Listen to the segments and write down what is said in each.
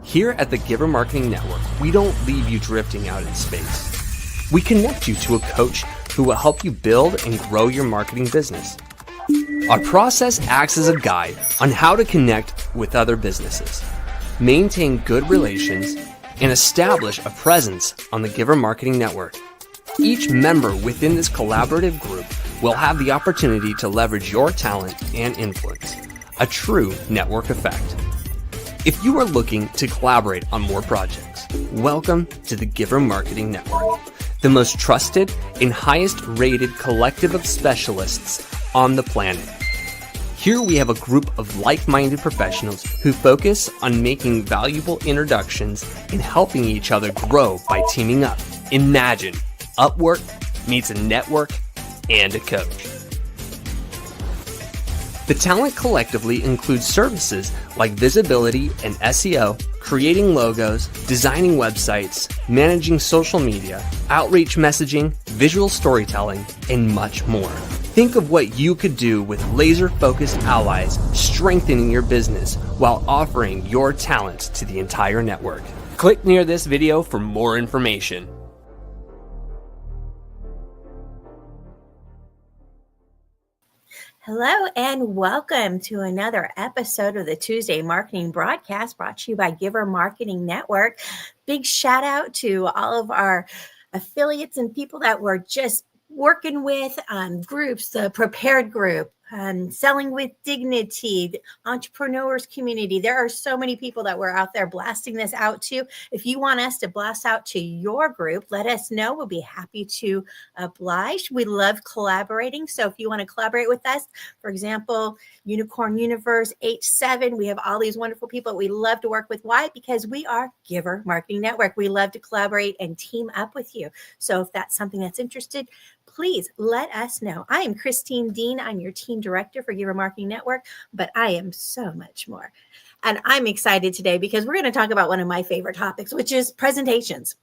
Here at the Giver Marketing Network, we don't leave you drifting out in space. We connect you to a coach who will help you build and grow your marketing business. Our process acts as a guide on how to connect with other businesses, maintain good relations, and establish a presence on the Giver Marketing Network. Each member within this collaborative group will have the opportunity to leverage your talent and influence, a true network effect. If you are looking to collaborate on more projects, welcome to the Giver Marketing Network, the most trusted and highest rated collective of specialists on the planet. Here we have a group of like-minded professionals who focus on making valuable introductions and helping each other grow by teaming up. Imagine Upwork meets a network and a coach. The talent collectively includes services like visibility and SEO, creating logos, designing websites, managing social media, outreach messaging, visual storytelling, and much more. Think of what you could do with laser-focused allies strengthening your business while offering your talent to the entire network. Click near this video for more information. Hello and welcome to another episode of the Tuesday Marketing Broadcast brought to you by Giver Marketing Network. Big shout out to all of our affiliates and people that we're just working with, groups, the Prepared Group, Selling with Dignity, the Entrepreneurs Community. There are so many people that we're out there blasting this out to. If you want us to blast out to your group, let us know. We'll be happy to oblige. We love collaborating. So if you want to collaborate with us, for example, Unicorn Universe, H7, we have all these wonderful people we love to work with. Why? Because we are Giver Marketing Network. We love to collaborate and team up with you. So if that's something that's interested, please let us know. I am Christine Deane. I'm your team director for Giver Marketing Network, but I am so much more. And I'm excited today because we're going to talk about one of my favorite topics, which is presentations,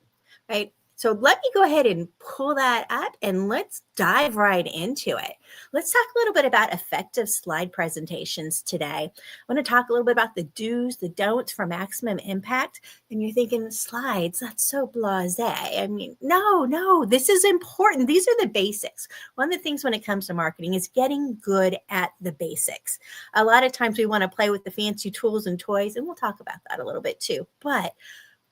right? So let me go ahead and pull that up and let's dive right into it. Let's talk a little bit about effective slide presentations today. I want to talk a little bit about the do's, the don'ts for maximum impact. And you're thinking, slides, that's so blasé. I mean, no, this is important. These are the basics. One of the things when it comes to marketing is getting good at the basics. A lot of times we want to play with the fancy tools and toys, and we'll talk about that a little bit too. But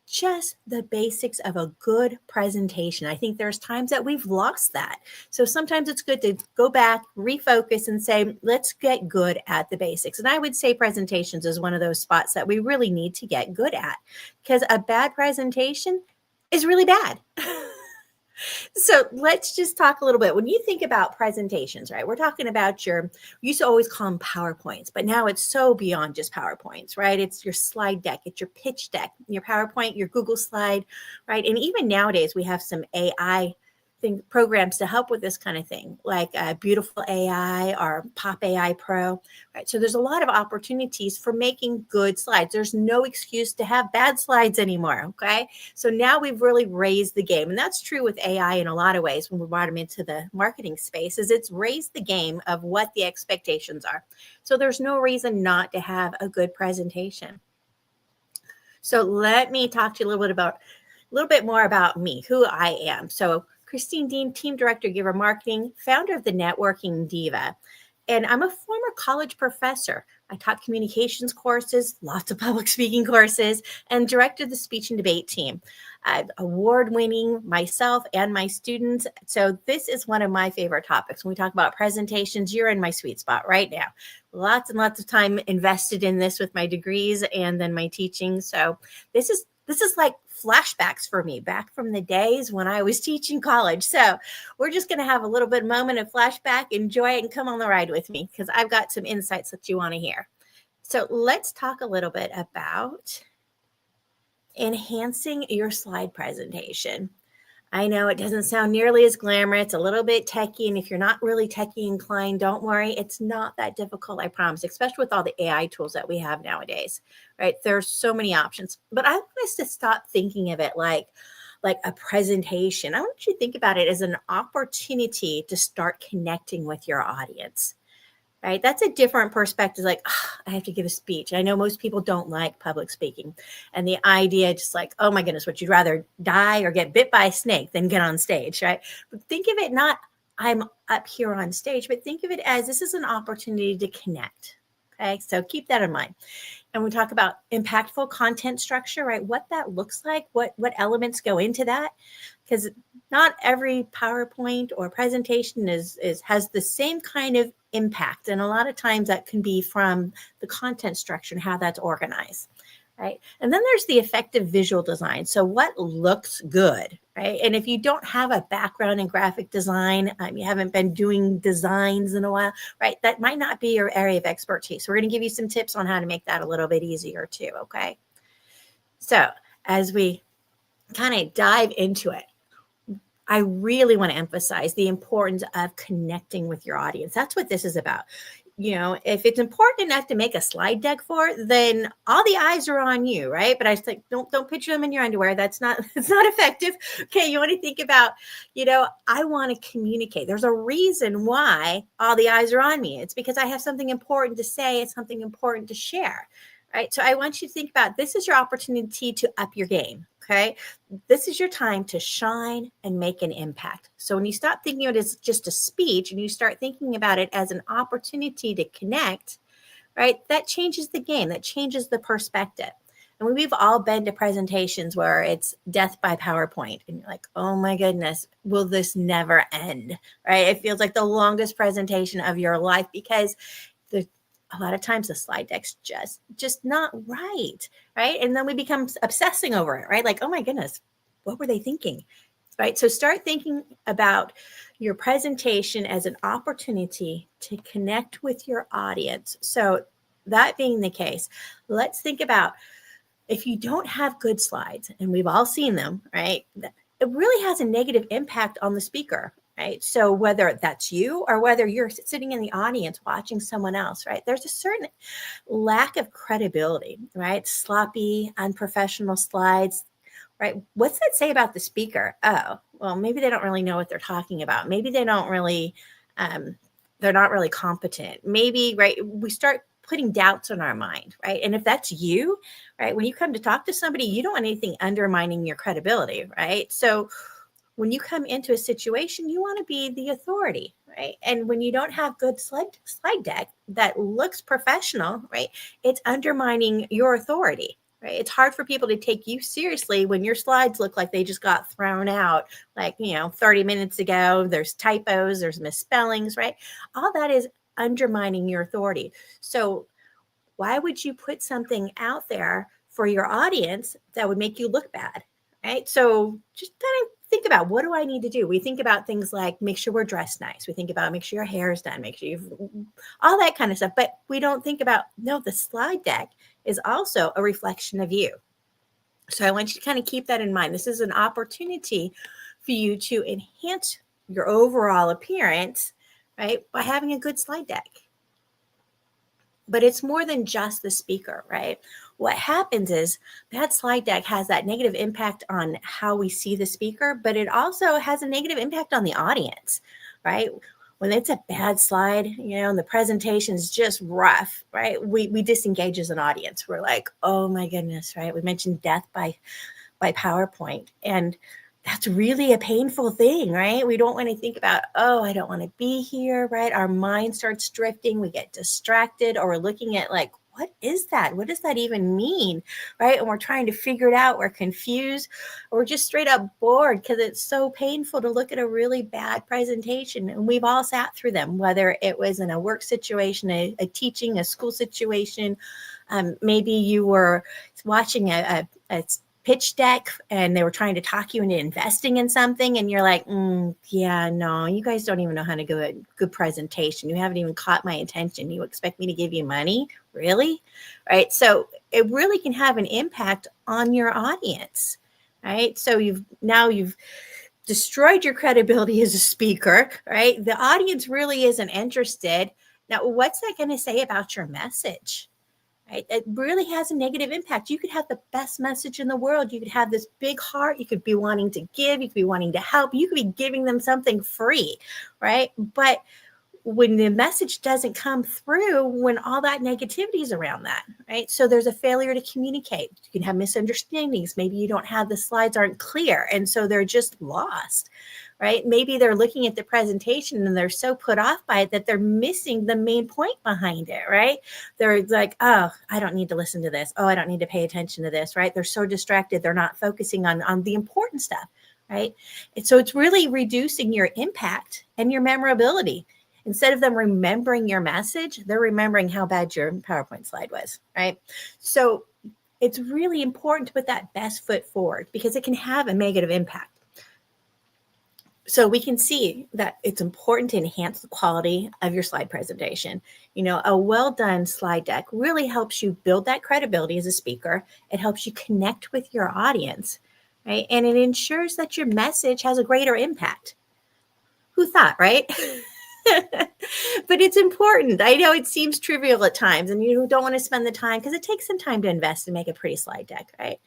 just the basics of a good presentation. I think there's times that we've lost that. So sometimes it's good to go back, refocus and say, let's get good at the basics. And I would say presentations is one of those spots that we really need to get good at because a bad presentation is really bad. So let's just talk a little bit. When you think about presentations, right, we're talking about we used to always call them PowerPoints, but now it's so beyond just PowerPoints, right? It's your slide deck, it's your pitch deck, your PowerPoint, your Google slide, right? And even nowadays we have some AI programs to help with this kind of thing, like Beautiful AI or Pop AI Pro, right? So there's a lot of opportunities for making good slides. There's no excuse to have bad slides anymore, okay? So now we've really raised the game, and that's true with AI in a lot of ways when we brought them into the marketing space, is it's raised the game of what the expectations are. So there's no reason not to have a good presentation. So let me talk to you a little bit more about me, who I am. So Christine Deane, Team Director, Giver Marketing, founder of the Networking Diva. And I'm a former college professor. I taught communications courses, lots of public speaking courses, and directed the speech and debate team. Award-winning myself and my students. So this is one of my favorite topics. When we talk about presentations, you're in my sweet spot right now. Lots and lots of time invested in this with my degrees and then my teaching. So this is like flashbacks for me back from the days when I was teaching college. So we're just going to have a little bit moment of flashback, enjoy it, and come on the ride with me because I've got some insights that you want to hear. So let's talk a little bit about enhancing your slide presentation. I know it doesn't sound nearly as glamorous. It's a little bit techie. And if you're not really techie inclined, don't worry. It's not that difficult, I promise, especially with all the AI tools that we have nowadays, right? There's so many options. But I want us to stop thinking of it like a presentation. I want you to think about it as an opportunity to start connecting with your audience. right? That's a different perspective. Like, I have to give a speech. I know most people don't like public speaking. And the idea just like, oh my goodness, would you rather die or get bit by a snake than get on stage, right? But think of it not, I'm up here on stage, but think of it as this is an opportunity to connect. Okay, so keep that in mind. And we talk about impactful content structure, right? What that looks like, what elements go into that, because not every PowerPoint or presentation has the same kind of impact, and a lot of times that can be from the content structure and how that's organized, right? And then there's the effective visual design. So what looks good, right? And if you don't have a background in graphic design, you haven't been doing designs in a while, right? That might not be your area of expertise. We're going to give you some tips on how to make that a little bit easier too, okay? So as we kind of dive into it, I really want to emphasize the importance of connecting with your audience. That's what this is about. You know, if it's important enough to make a slide deck for it, then all the eyes are on you, right? But I just like, don't picture them in your underwear. It's not effective. Okay, you want to think about, I want to communicate. There's a reason why all the eyes are on me. It's because I have something important to say. It's something important to share, right? So I want you to think about this is your opportunity to up your game. Okay. This is your time to shine and make an impact. So when you stop thinking of it as just a speech and you start thinking about it as an opportunity to connect, right, that changes the game, that changes the perspective. And we've all been to presentations where it's death by PowerPoint and you're like, oh my goodness, will this never end, right? It feels like the longest presentation of your life because a lot of times the slide deck's just not right. And then we become obsessing over it, right? Like, oh my goodness, what were they thinking? Right. So start thinking about your presentation as an opportunity to connect with your audience. So that being the case, let's think about if you don't have good slides, and we've all seen them, right? It really has a negative impact on the speaker. Right. So whether that's you or whether you're sitting in the audience watching someone else, right, there's a certain lack of credibility, right? Sloppy, unprofessional slides, right? What's that say about the speaker? Oh, well, maybe they don't really know what they're talking about. Maybe they don't really, they're not really competent. Maybe, right, we start putting doubts in our mind, right? And if that's you, right, when you come to talk to somebody, you don't want anything undermining your credibility, right? So when you come into a situation, you want to be the authority, right? And when you don't have good slide deck that looks professional, right, it's undermining your authority, right? It's hard for people to take you seriously when your slides look like they just got thrown out like, 30 minutes ago. There's typos, there's misspellings, right? All that is undermining your authority. So why would you put something out there for your audience that would make you look bad, right? So just kind of think about, what do I need to do? We think about things like make sure we're dressed nice. We think about make sure your hair is done, make sure you've all that kind of stuff. But we don't think about, no, the slide deck is also a reflection of you. So I want you to kind of keep that in mind. This is an opportunity for you to enhance your overall appearance, right, by having a good slide deck. But it's more than just the speaker, right? What happens is that slide deck has that negative impact on how we see the speaker, but it also has a negative impact on the audience, right? When it's a bad slide, and the presentation is just rough, right? We disengage as an audience. We're like, oh my goodness, right? We mentioned death by PowerPoint, and that's really a painful thing, right? We don't want to think about, oh, I don't want to be here, right? Our mind starts drifting. We get distracted, or we're looking at like, what is that? What does that even mean, right? And we're trying to figure it out. We're confused, or we're just straight up bored because it's so painful to look at a really bad presentation. And we've all sat through them, whether it was in a work situation, a teaching, a school situation. Maybe you were watching a pitch deck and they were trying to talk you into investing in something, and you're like, yeah, no, you guys don't even know how to give a good presentation. You haven't even caught my attention. You expect me to give you money? Really? Right? So it really can have an impact on your audience, right? So you've destroyed your credibility as a speaker, right? The audience really isn't interested. Now, what's that going to say about your message? Right? It really has a negative impact. You could have the best message in the world. You could have this big heart. You could be wanting to give. You could be wanting to help. You could be giving them something free, right? But when the message doesn't come through, when all that negativity is around that, right? So there's a failure to communicate. You can have misunderstandings. Maybe you don't have, the slides aren't clear, and so they're just lost, right? Maybe they're looking at the presentation and they're so put off by it that they're missing the main point behind it, right? They're like, oh, I don't need to listen to this. Oh, I don't need to pay attention to this, right? They're so distracted. They're not focusing on the important stuff, right? And so it's really reducing your impact and your memorability. Instead of them remembering your message, they're remembering how bad your PowerPoint slide was, right? So it's really important to put that best foot forward because it can have a negative impact. So we can see that it's important to enhance the quality of your slide presentation. You know, a well-done slide deck really helps you build that credibility as a speaker. It helps you connect with your audience, right? And it ensures that your message has a greater impact. Who thought, right? But it's important. I know it seems trivial at times and you don't want to spend the time because it takes some time to invest and make a pretty slide deck, right?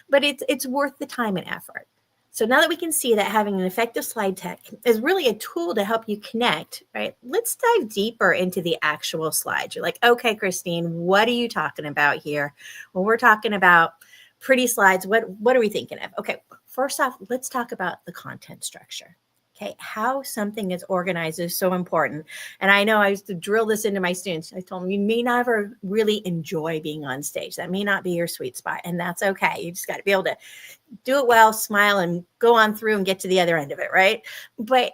But it's worth the time and effort. So now that we can see that having an effective slide deck is really a tool to help you connect, right? Let's dive deeper into the actual slides. You're like, okay, Christine, what are you talking about here? Well, we're talking about pretty slides. What are we thinking of? Okay, first off, let's talk about the content structure. Okay, how something is organized is so important. And I know I used to drill this into my students. I told them, you may never really enjoy being on stage. That may not be your sweet spot, and that's okay. You just got to be able to do it well, smile, and go on through and get to the other end of it, right? But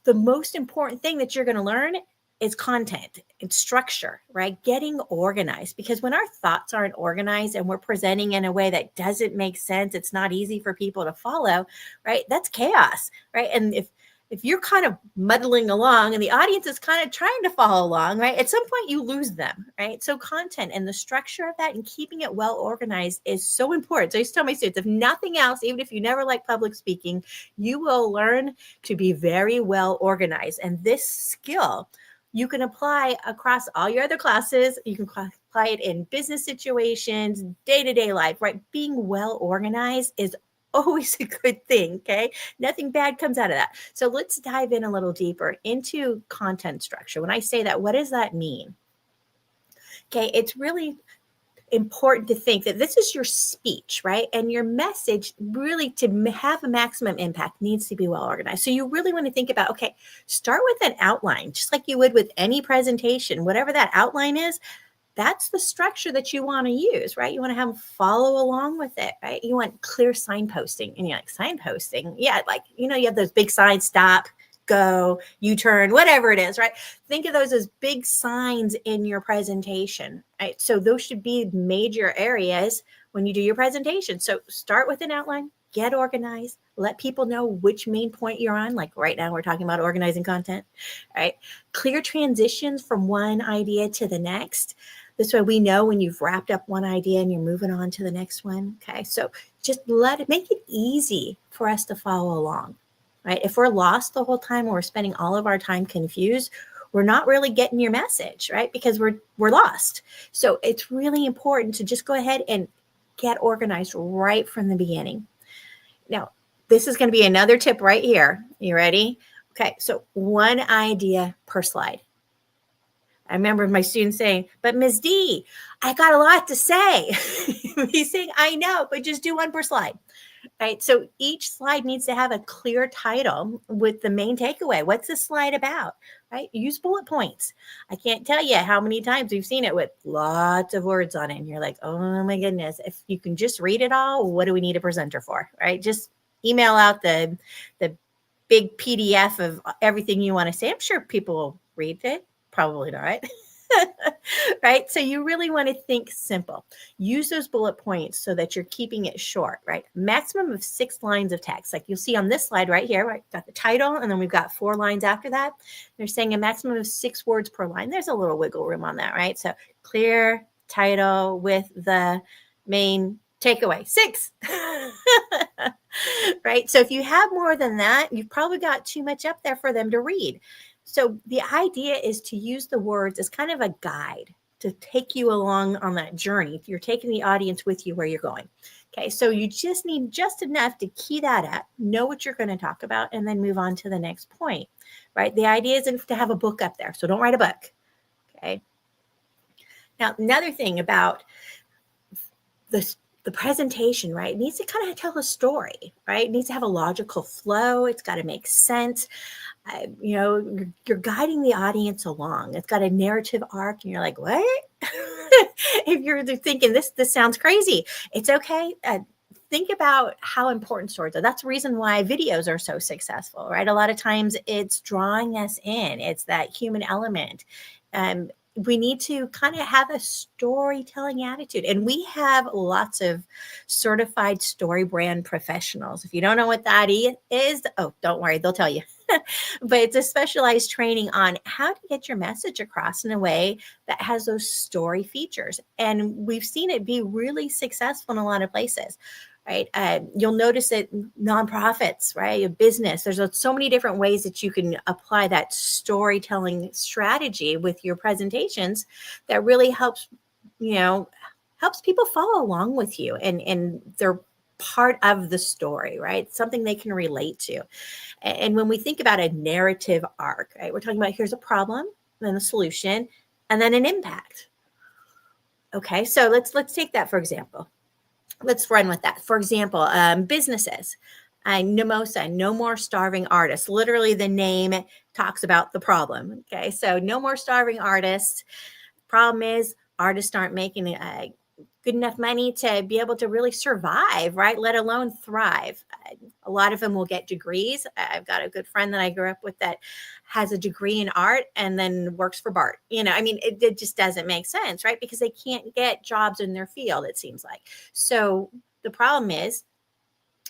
the most important thing that you're going to learn is content and structure, right? Getting organized, because when our thoughts aren't organized and we're presenting in a way that doesn't make sense, it's not easy for people to follow, right? That's chaos, right? And if you're kind of muddling along and the audience is kind of trying to follow along, right? At some point you lose them, right? So content and the structure of that and keeping it well organized is so important. So I used to tell my students, if nothing else, even if you never like public speaking, you will learn to be very well organized. And this skill you can apply across all your other classes. You can apply it in business situations, day-to-day life, right? Being well organized is always a good thing, okay? Nothing bad comes out of that. So let's dive in a little deeper into content structure. When I say that, what does that mean? Okay, it's really important to think that this is your speech, right? And your message really to have a maximum impact needs to be well organized. So you really want to think about, okay, start with an outline, just like you would with any presentation, whatever that outline is. That's the structure that you want to use, right? You want to have them follow along with it, right? You want clear signposting. And you're like, signposting? Yeah, like, you know, you have those big signs, stop, go, U-turn, whatever it is, right? Think of those as big signs in your presentation, right? So those should be major areas when you do your presentation. So start with an outline, get organized, let people know which main point you're on. Like right now, we're talking about organizing content, right? Clear transitions from one idea to the next. This way we know when you've wrapped up one idea and you're moving on to the next one. Okay, so just make it easy for us to follow along, right? If we're lost the whole time or we're spending all of our time confused, we're not really getting your message, right? Because we're lost. So it's really important to just go ahead and get organized right from the beginning. Now, this is going to be another tip right here. You ready? Okay, so one idea per slide. I remember my students saying, but Ms. D, I got a lot to say. He's saying, I know, but just do one per slide, right? So each slide needs to have a clear title with the main takeaway. What's the slide about, right? Use bullet points. I can't tell you how many times we've seen it with lots of words on it. And you're like, oh my goodness, if you can just read it all, what do we need a presenter for, right? Just email out the big PDF of everything you want to say. I'm sure people will read it. Probably not, right? Right? So you really want to think simple. Use those bullet points so that you're keeping it short, right? Maximum of 6 lines of text. Like you'll see on this slide right here, right? Got the title, and then we've got 4 lines after that. They're saying a maximum of 6 words per line. There's a little wiggle room on that, right? So clear title with the main takeaway, 6. Right? So if you have more than that, you've probably got too much up there for them to read. So the idea is to use the words as kind of a guide to take you along on that journey. You're taking the audience with you where you're going. Okay, so you just need just enough to key that up, know what you're going to talk about, and then move on to the next point. right? The idea isn't to have a book up there, so don't write a book, okay? Now, another thing about the presentation, right? It needs to kind of tell a story, right? It needs to have a logical flow. It's got to make sense. You're guiding the audience along. It's got a narrative arc, and you're like, what? If you're thinking this sounds crazy, it's okay. Think about how important stories are. That's the reason why videos are so successful, right? A lot of times it's drawing us in. It's that human element. We need to kind of have a storytelling attitude. And we have lots of certified story brand professionals. If you don't know what that is, oh, don't worry, they'll tell you. But it's a specialized training on how to get your message across in a way that has those story features. And we've seen it be really successful in a lot of places. Right. You'll notice it nonprofits, right? A business. There's so many different ways that you can apply that storytelling strategy with your presentations that really helps people follow along with you and they're part of the story, right? Something they can relate to. And when we think about a narrative arc, right, we're talking about here's a problem, then a solution, and then an impact. Okay, so let's take that for example. Let's run with that. For example, businesses. Nemosa, no more starving artists. Literally, the name talks about the problem. Okay, so no more starving artists. Problem is, artists aren't making good enough money to be able to really survive, right? Let alone thrive. A lot of them will get degrees. I've got a good friend that I grew up with that has a degree in art and then works for Bart. It just doesn't make sense, right? Because they can't get jobs in their field, it seems like. So the problem is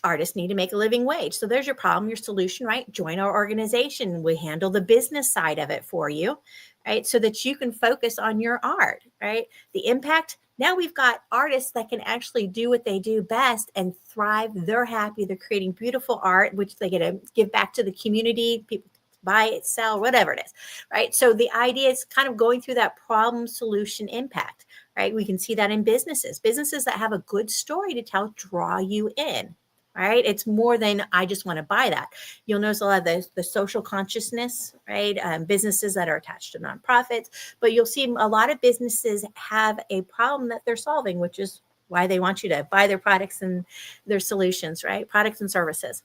artists need to make a living wage. So there's your problem, your solution, right? Join our organization. We handle the business side of it for you, right? So that you can focus on your art, right? The impact. Now we've got artists that can actually do what they do best and thrive. They're happy. They're creating beautiful art, which they get to give back to the community. People buy it, sell, whatever it is, right? So the idea is kind of going through that problem, solution, impact, right? We can see that in businesses that have a good story to tell, draw you in. Right. It's more than I just want to buy that. You'll notice a lot of the social consciousness, right? Businesses that are attached to nonprofits, but you'll see a lot of businesses have a problem that they're solving, which is why they want you to buy their products and their solutions, right? Products and services.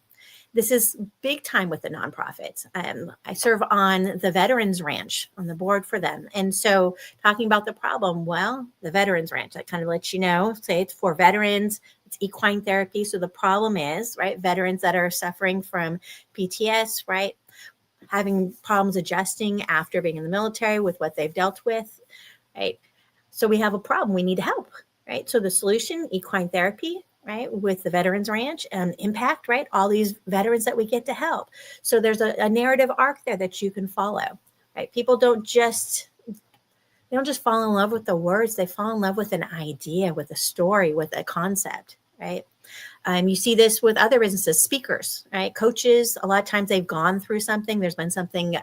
This is big time with the nonprofits. I serve on the Veterans Ranch on the board for them. And so talking about the problem, well, the Veterans Ranch, that kind of lets you know, say it's for veterans, it's equine therapy. So the problem is, right, veterans that are suffering from PTS, right, having problems adjusting after being in the military with what they've dealt with, right? So we have a problem. We need help, right? So the solution, equine therapy, right, with the Veterans Ranch and impact, right? All these veterans that we get to help. So there's a narrative arc there that you can follow, right? People don't just fall in love with the words. They fall in love with an idea, with a story, with a concept, right? You see this with other businesses, speakers, right? Coaches, a lot of times they've gone through something. There's been something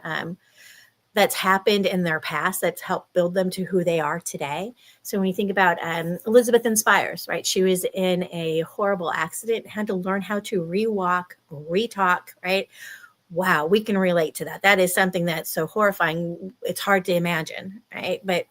that's happened in their past that's helped build them to who they are today. So when you think about Elizabeth Inspires, right? She was in a horrible accident, had to learn how to re-walk, re-talk, right? Wow, we can relate to that. That is something that's so horrifying. It's hard to imagine, right? But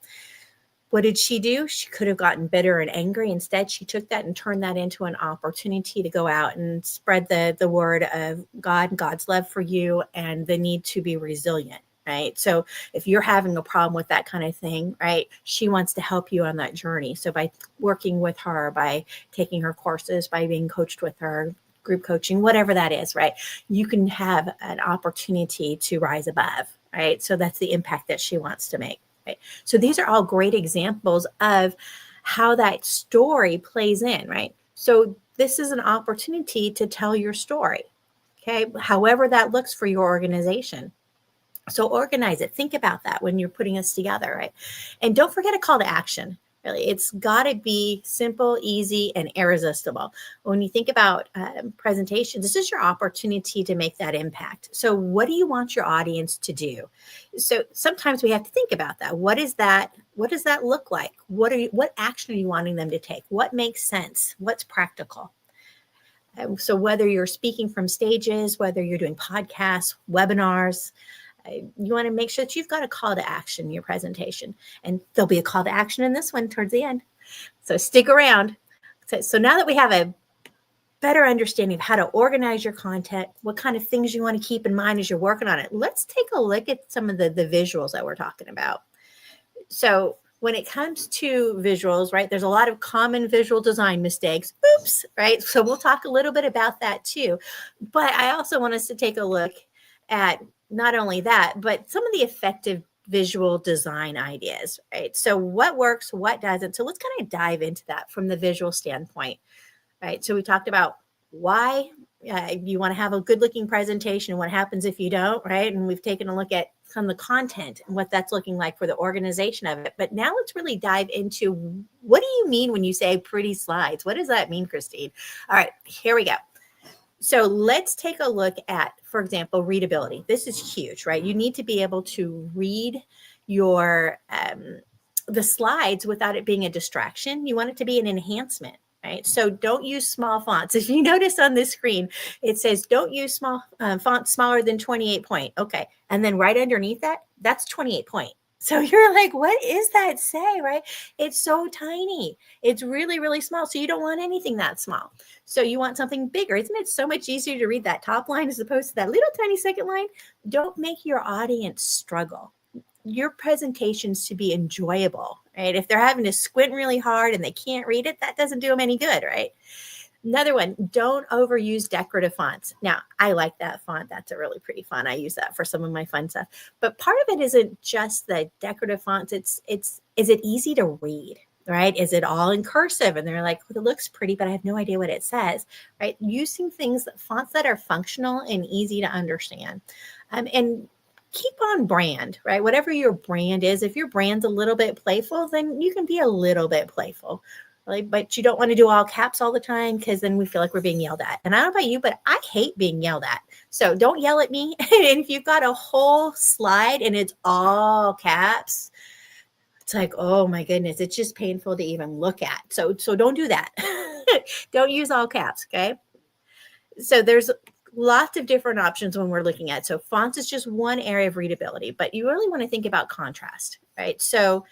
what did she do? She could have gotten bitter and angry. Instead, she took that and turned that into an opportunity to go out and spread the word of God, God's love for you, and the need to be resilient. Right. So if you're having a problem with that kind of thing, right, she wants to help you on that journey. So by working with her, by taking her courses, by being coached with her, group coaching, whatever that is, right, you can have an opportunity to rise above. Right. So that's the impact that she wants to make. Right. So these are all great examples of how that story plays in. Right. So this is an opportunity to tell your story. Okay. However that looks for your organization. So organize it. Think about that when you're putting this together, right? And don't forget a call to action. Really, it's got to be simple, easy, and irresistible. When you think about presentations, this is your opportunity to make that impact. So what do you want your audience to do? So sometimes we have to think about that. What is that? What does that look like? What action are you wanting them to take? What makes sense? What's practical? So whether you're speaking from stages, whether you're doing podcasts, webinars, You want to make sure that you've got a call to action in your presentation. And there'll be a call to action in this one towards the end. So stick around. So now that we have a better understanding of how to organize your content, what kind of things you want to keep in mind as you're working on it, let's take a look at some of the visuals that we're talking about. So when it comes to visuals, right, there's a lot of common visual design mistakes. Oops, right? So we'll talk a little bit about that too. But I also want us to take a look at not only that, but some of the effective visual design ideas, right? So what works, what doesn't. So let's kind of dive into that from the visual standpoint, right? So we talked about why you want to have a good looking presentation, what happens if you don't, right? And we've taken a look at some of the content and what that's looking like for the organization of it. But now let's really dive into, what do you mean when you say pretty slides? What does that mean, Christine? All right, here we go. So let's take a look at, for example, readability. This is huge, right? You need to be able to read your the slides without it being a distraction. You want it to be an enhancement, right? So don't use small fonts. If you notice on this screen, it says don't use small fonts smaller than 28 point. Okay. And then right underneath that, that's 28 point. So you're like, what is that say, right? It's so tiny. It's really, really small. So you don't want anything that small. So you want something bigger. Isn't it so much easier to read that top line as opposed to that little tiny second line? Don't make your audience struggle. Your presentations to be enjoyable, right? If they're having to squint really hard and they can't read it, that doesn't do them any good, right? Another one, don't overuse decorative fonts. Now, I like that font. That's a really pretty font. I use that for some of my fun stuff. But part of it isn't just the decorative fonts. Is it easy to read, right? Is it all in cursive? And they're like, well, it looks pretty, but I have no idea what it says, right? Using fonts that are functional and easy to understand. And keep on brand, right? Whatever your brand is, if your brand's a little bit playful, then you can be a little bit playful. Right? But you don't want to do all caps all the time, because then we feel like we're being yelled at. And I don't know about you, but I hate being yelled at. So don't yell at me. And if you've got a whole slide and it's all caps, it's like, oh my goodness, it's just painful to even look at. So don't do that. Don't use all caps, okay? So there's lots of different options when we're looking at. So fonts is just one area of readability, but you really want to think about contrast, right? So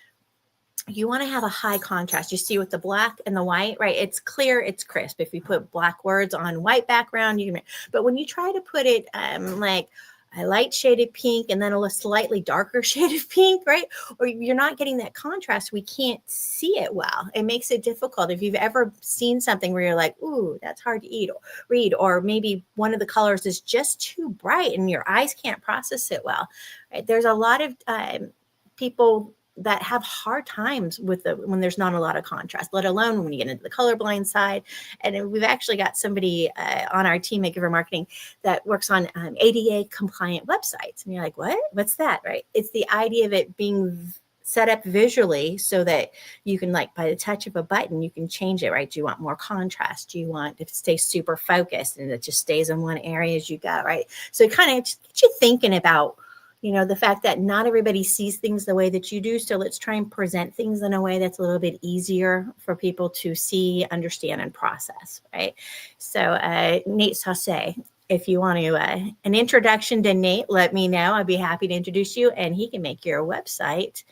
you want to have a high contrast. You see with the black and the white, right? It's clear, it's crisp. If you put black words on white background, but when you try to put it like a light shaded pink and then a slightly darker shade of pink, right? Or you're not getting that contrast, we can't see it well. It makes it difficult. If you've ever seen something where you're like, ooh, that's hard to read, or maybe one of the colors is just too bright and your eyes can't process it well, right? There's a lot of people that have hard times with when there's not a lot of contrast, let alone when you get into the colorblind side. And we've actually got somebody on our team at Giver Marketing that works on ADA compliant websites. And you're like, what? What's that? Right? It's the idea of it being set up visually so that you can, like, by the touch of a button, you can change it, right? Do you want more contrast? Do you want it to stay super focused and it just stays in one area as you go, right? So it kind of gets you thinking about, the fact that not everybody sees things the way that you do. So let's try and present things in a way that's a little bit easier for people to see, understand, and process, right? So Nate Sauce, if you want to, an introduction to Nate, let me know. I'd be happy to introduce you, and he can make your website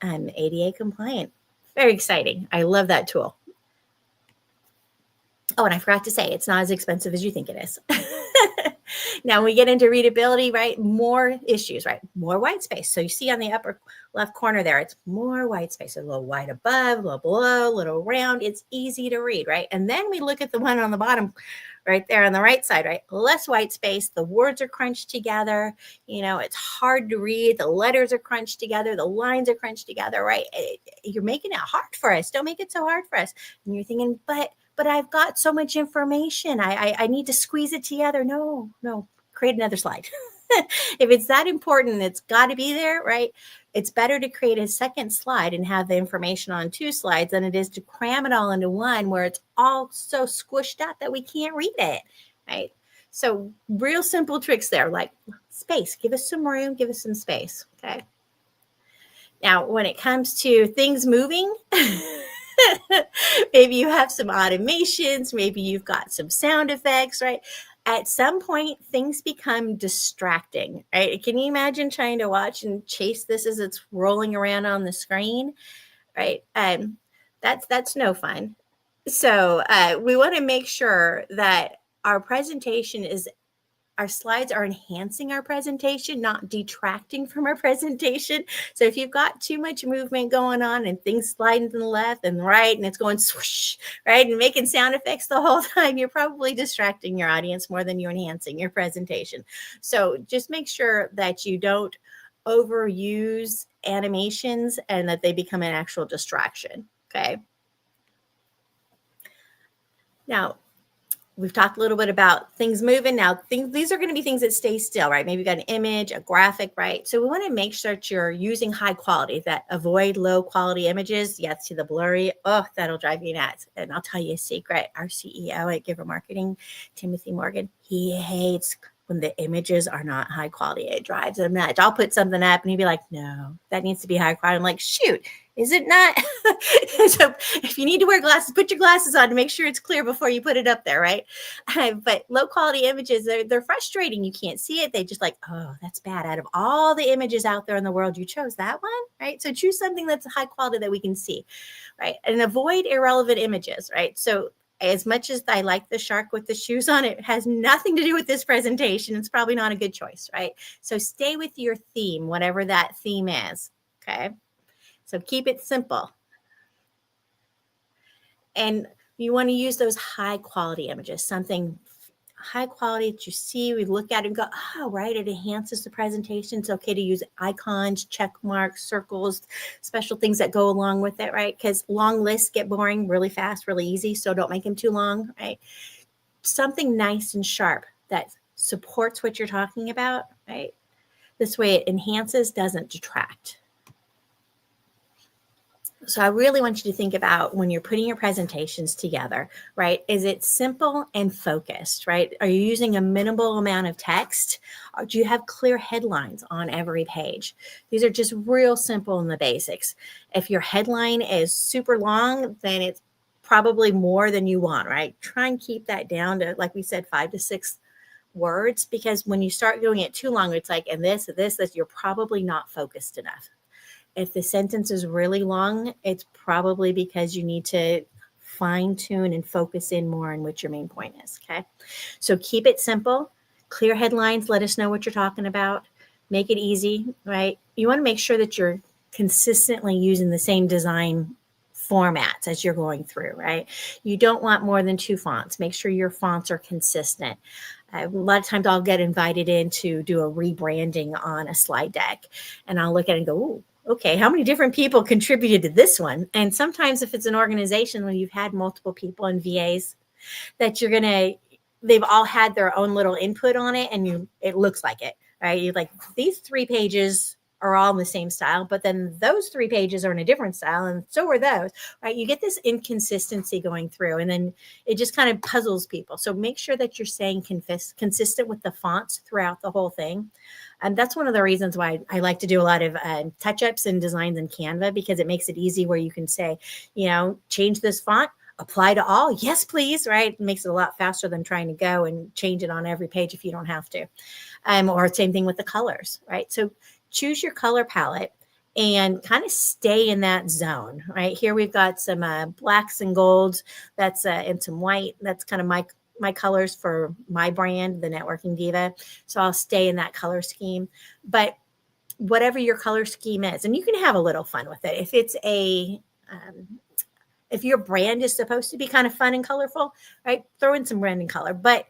ADA compliant. Very exciting. I love that tool. Oh, and I forgot to say, it's not as expensive as you think it is. Now, when we get into readability, right, more issues, right, more white space. So you see on the upper left corner there, it's more white space, a little white above, a little below, a little round. It's easy to read, right? And then we look at the one on the bottom right there on the right side, right, less white space. The words are crunched together. It's hard to read. The letters are crunched together. The lines are crunched together, right? You're making it hard for us. Don't make it so hard for us. And you're thinking, but I've got so much information. I need to squeeze it together. No, create another slide. If it's that important, it's got to be there, right? It's better to create a second slide and have the information on two slides than it is to cram it all into one where it's all so squished up that we can't read it, right? So real simple tricks there, like space. Give us some room, give us some space, okay? Now, when it comes to things moving, maybe you have some automations, maybe you've got some sound effects, right? at some point things become distracting, right? Can you imagine trying to watch and chase this as it's rolling around on the screen, right? That's no fun. So we want to make sure that our presentation is our slides are enhancing our presentation, not detracting from our presentation. So if you've got too much movement going on and things sliding to the left and right, and it's going swoosh, right, and making sound effects the whole time, you're probably distracting your audience more than you're enhancing your presentation. So just make sure that you don't overuse animations and that they become an actual distraction, okay? Now, we've talked a little bit about things moving. Now, these are going to be things that stay still, right? Maybe you've got an image, a graphic, right? So we want to make sure that you're using high quality, that avoid low quality images. Yeah, see the blurry. Oh, that'll drive you nuts. And I'll tell you a secret. Our CEO at Giver Marketing, Timothy Morgan, he hates when the images are not high quality. It drives him nuts. I'll put something up and he'd be like, no, that needs to be high quality. I'm like, shoot, is it not? So if you need to wear glasses, put your glasses on to make sure it's clear before you put it up there, right? But low quality images, they're frustrating. You can't see it. They just like, oh, that's bad. Out of all the images out there in the world, you chose that one, right? So choose something that's high quality that we can see, right? And avoid irrelevant images, right? So as much as I like the shark with the shoes on, it has nothing to do with this presentation. It's probably not a good choice, right? So stay with your theme, whatever that theme is, okay? So keep it simple. And you want to use those high quality images, something high quality that you see, we look at it and go, oh, right, it enhances the presentation. It's okay to use icons, check marks, circles, special things that go along with it, right? Because long lists get boring really fast, really easy, so don't make them too long, right? Something nice and sharp that supports what you're talking about, right? This way it enhances, doesn't detract. So I really want you to think about when you're putting your presentations together, right? Is it simple and focused, right? Are you using a minimal amount of text? Or do you have clear headlines on every page? These are just real simple in the basics. If your headline is super long, then it's probably more than you want, right? Try and keep that down to, like we said, 5 to 6 words, because when you start doing it too long, it's like, and this, you're probably not focused enough. If the sentence is really long, it's probably because you need to fine tune and focus in more on what your main point is, okay? So keep it simple, clear headlines, let us know what you're talking about, make it easy, right? You want to make sure that you're consistently using the same design formats as you're going through, right? You don't want more than 2 fonts. Make sure your fonts are consistent. A lot of times I'll get invited in to do a rebranding on a slide deck, and I'll look at it and go, ooh, okay, how many different people contributed to this one? And sometimes if it's an organization where you've had multiple people and VAs, that they've all had their own little input on it, and it looks like it, right? You're like, these 3 pages are all in the same style, but then those 3 pages are in a different style, and so are those, right? You get this inconsistency going through, and then it just kind of puzzles people. So make sure that you're staying consistent with the fonts throughout the whole thing. And that's one of the reasons why I like to do a lot of touch-ups and designs in Canva, because it makes it easy where you can say, change this font, apply to all. Yes, please. Right. It makes it a lot faster than trying to go and change it on every page if you don't have to. Or same thing with the colors. Right. So choose your color palette and kind of stay in that zone. Right. Here we've got some blacks and golds. That's and some white. That's kind of my colors for my brand, the Networking Diva. So I'll stay in that color scheme. But whatever your color scheme is, and you can have a little fun with it. If it's if your brand is supposed to be kind of fun and colorful, right, throw in some branding color. But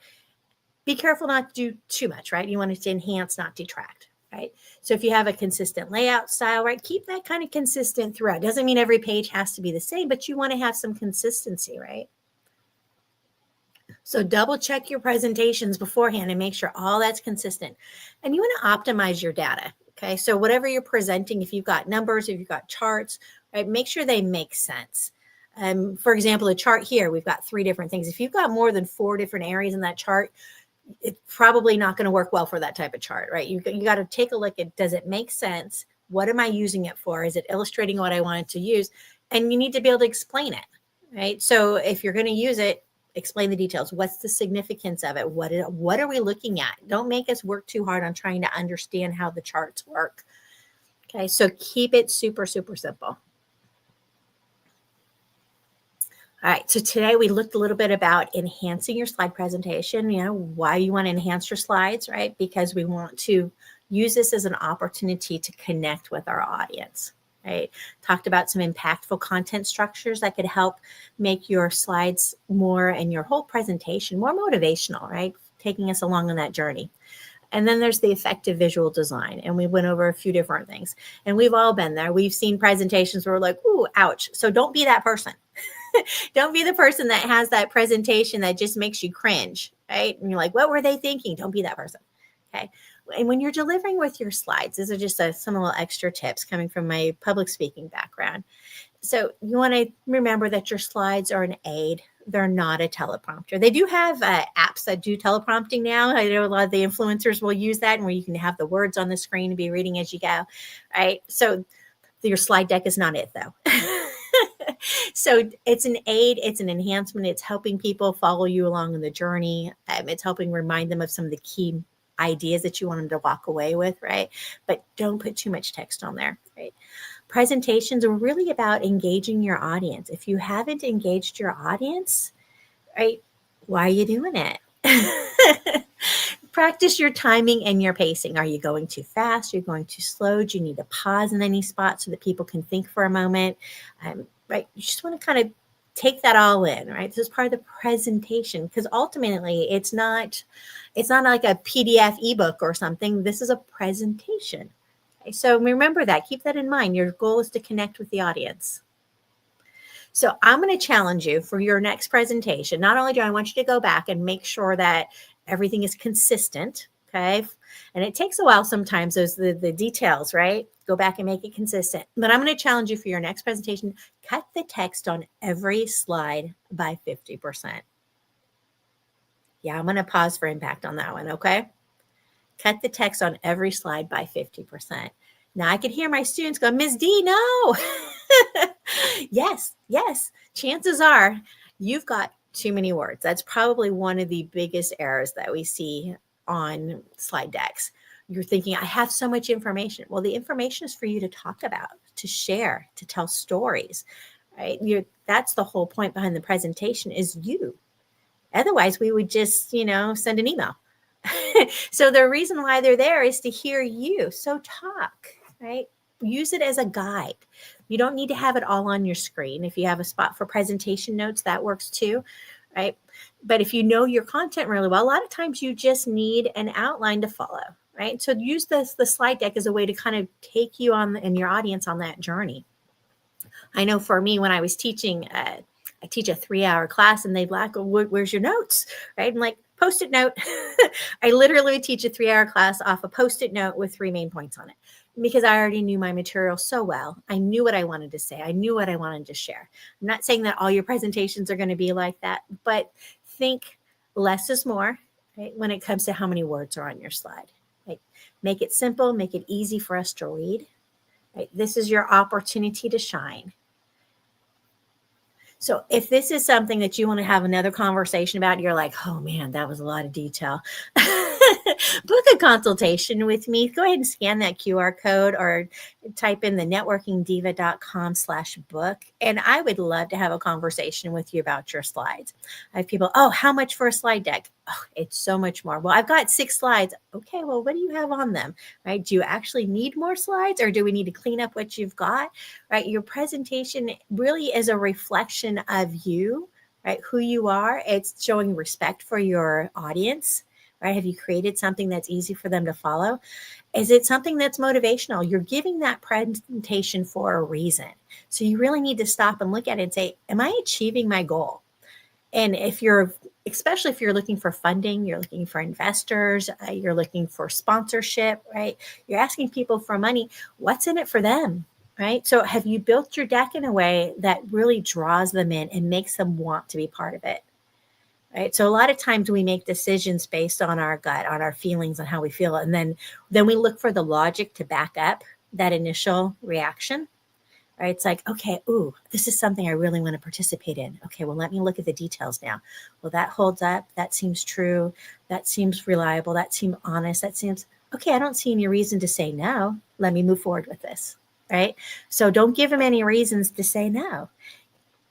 be careful not to do too much, right? You want it to enhance, not detract, right? So if you have a consistent layout style, right, keep that kind of consistent throughout. Doesn't mean every page has to be the same, but you want to have some consistency, right? So double check your presentations beforehand and make sure all that's consistent. And you want to optimize your data. Okay. So whatever you're presenting, if you've got numbers, if you've got charts, right, make sure they make sense. For example, the chart here, we've got 3 different things. If you've got more than 4 different areas in that chart, it's probably not going to work well for that type of chart, right? You got to take a look at, does it make sense? What am I using it for? Is it illustrating what I wanted to use? And you need to be able to explain it, right? So if you're going to use it, explain the details. What's the significance of it? What are we looking at? Don't make us work too hard on trying to understand how the charts work. Okay, so keep it super, super simple. All right, so today we looked a little bit about enhancing your slide presentation, why you want to enhance your slides, right? Because we want to use this as an opportunity to connect with our audience, right? Talked about some impactful content structures that could help make your slides more and your whole presentation more motivational, right? Taking us along on that journey. And then there's the effective visual design. And we went over a few different things. And we've all been there. We've seen presentations where we're like, ooh, ouch. So don't be that person. Don't be the person that has that presentation that just makes you cringe, right? And you're like, what were they thinking? Don't be that person. Okay. And when you're delivering with your slides, these are just some little extra tips coming from my public speaking background. So you want to remember that your slides are an aid. They're not a teleprompter. They do have apps that do teleprompting now. I know a lot of the influencers will use that, and where you can have the words on the screen and be reading as you go, right? So your slide deck is not it, though. So it's an aid, it's an enhancement, it's helping people follow you along in the journey. It's helping remind them of some of the key ideas that you want them to walk away with, right? But don't put too much text on there, right? Presentations are really about engaging your audience. If you haven't engaged your audience, right, why are you doing it? Practice your timing and your pacing. Are you going too fast? Are you going too slow? Do you need to pause in any spot so that people can think for a moment? Right? You just want to kind of take that all in, right? This is part of the presentation, because ultimately it's not like a PDF ebook or something. This is a presentation. Okay? So remember that. Keep that in mind. Your goal is to connect with the audience. So I'm going to challenge you for your next presentation. Not only do I want you to go back and make sure that everything is consistent, okay? And it takes a while sometimes, those the details, right? Go back and make it consistent. But I'm going to challenge you for your next presentation, cut the text on every slide by 50%. Yeah, I'm going to pause for impact on that one, okay? Cut the text on every slide by 50%. Now I could hear my students go, Ms. D, no. Yes. Chances are you've got too many words. That's probably one of the biggest errors that we see on slide decks. You're thinking, I have so much information. Well, the information is for you to talk about, to share, to tell stories, right? That's the whole point behind the presentation, is you. Otherwise, we would just, send an email. So the reason why they're there is to hear you. So talk, right? Use it as a guide. You don't need to have it all on your screen. If you have a spot for presentation notes, that works too, right? But if you know your content really well, a lot of times you just need an outline to follow, right? So use the slide deck as a way to kind of take you on and your audience on that journey. I know for me, when I was teaching, I teach a 3-hour class, and they'd like, where's your notes, right? I'm like, Post-it note. I literally teach a 3-hour class off a Post-it note with 3 main points on it, because I already knew my material so well. I knew what I wanted to say. I knew what I wanted to share. I'm not saying that all your presentations are going to be like that, but think less is more, right, when it comes to how many words are on your slide. Right? Make it simple, make it easy for us to read. Right? This is your opportunity to shine. So if this is something that you want to have another conversation about, you're like, oh man, that was a lot of detail. Book a consultation with me. Go ahead and scan that QR code or type in the networkingdiva.com/book. And I would love to have a conversation with you about your slides. I have people, oh, how much for a slide deck? Oh, it's so much more. Well, I've got 6 slides. Okay, well, what do you have on them? Right? Do you actually need more slides, or do we need to clean up what you've got? Right? Your presentation really is a reflection of you, right? Who you are. It's showing respect for your audience. Right? Have you created something that's easy for them to follow? Is it something that's motivational? You're giving that presentation for a reason. So you really need to stop and look at it and say, am I achieving my goal? And especially if you're looking for funding, you're looking for investors, you're looking for sponsorship, right? You're asking people for money. What's in it for them? Right? So have you built your deck in a way that really draws them in and makes them want to be part of it? Right. So a lot of times we make decisions based on our gut, on our feelings, on how we feel. And then we look for the logic to back up that initial reaction. right? It's like, okay, ooh, this is something I really want to participate in. Okay, well, let me look at the details now. Well, that holds up. That seems true. That seems reliable. That seems honest. That seems, okay, I don't see any reason to say no. Let me move forward with this, right? So don't give them any reasons to say no.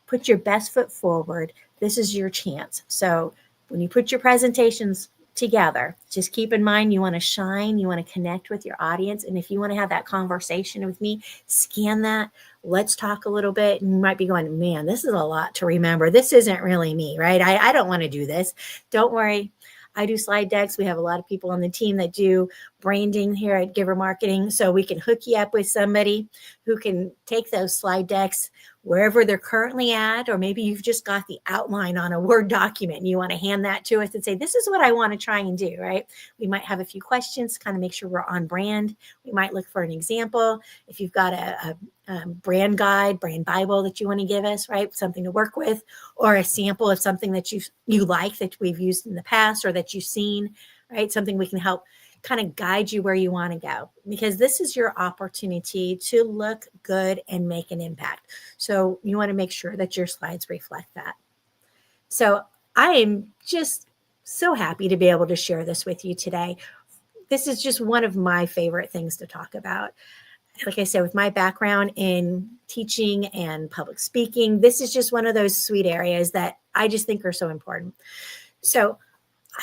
Put your best foot forward. This is your chance. So when you put your presentations together, just keep in mind you want to shine, you want to connect with your audience. And if you want to have that conversation with me, scan that. Let's talk a little bit. And you might be going, man, this is a lot to remember. This isn't really me, right? I don't want to do this. Don't worry. I do slide decks. We have a lot of people on the team that do branding here at Giver Marketing. So we can hook you up with somebody who can take those slide decks wherever they're currently at, or maybe you've just got the outline on a Word document and you want to hand that to us and say, this is what I want to try and do, right? We might have a few questions, kind of make sure we're on brand. We might look for an example. If you've got a brand guide, brand Bible that you want to give us, right? Something to work with, or a sample of something that you like that we've used in the past or that you've seen, right? Something we can help kind of guide you where you want to go, because this is your opportunity to look good and make an impact. So you want to make sure that your slides reflect that. So I am just so happy to be able to share this with you today. This is just one of my favorite things to talk about. Like I said, with my background in teaching and public speaking, this is just one of those sweet areas that I just think are so important. So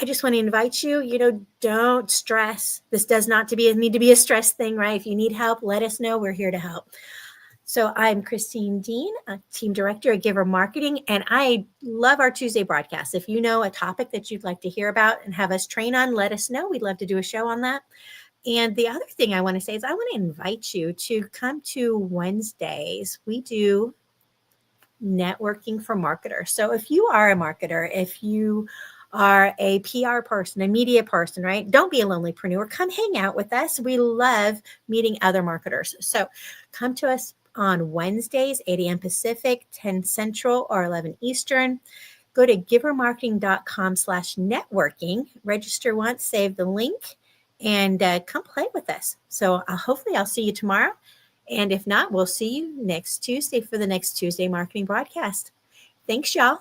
I just want to invite you, don't stress. This does not need to be a stress thing, right? If you need help, let us know. We're here to help. So I'm Christine Deane, a team director at Giver Marketing, and I love our Tuesday broadcast. If you know a topic that you'd like to hear about and have us train on, let us know. We'd love to do a show on that. And the other thing I want to say is I want to invite you to come to Wednesdays. We do networking for marketers. So if you are a marketer, if you are a PR person, a media person, right? Don't be a lonelypreneur. Come hang out with us. We love meeting other marketers. So come to us on Wednesdays, 8 a.m. Pacific, 10 Central, or 11 Eastern. Go to givermarketing.com/networking. Register once, save the link, and come play with us. So hopefully I'll see you tomorrow. And if not, we'll see you next Tuesday for the next Tuesday marketing broadcast. Thanks, y'all.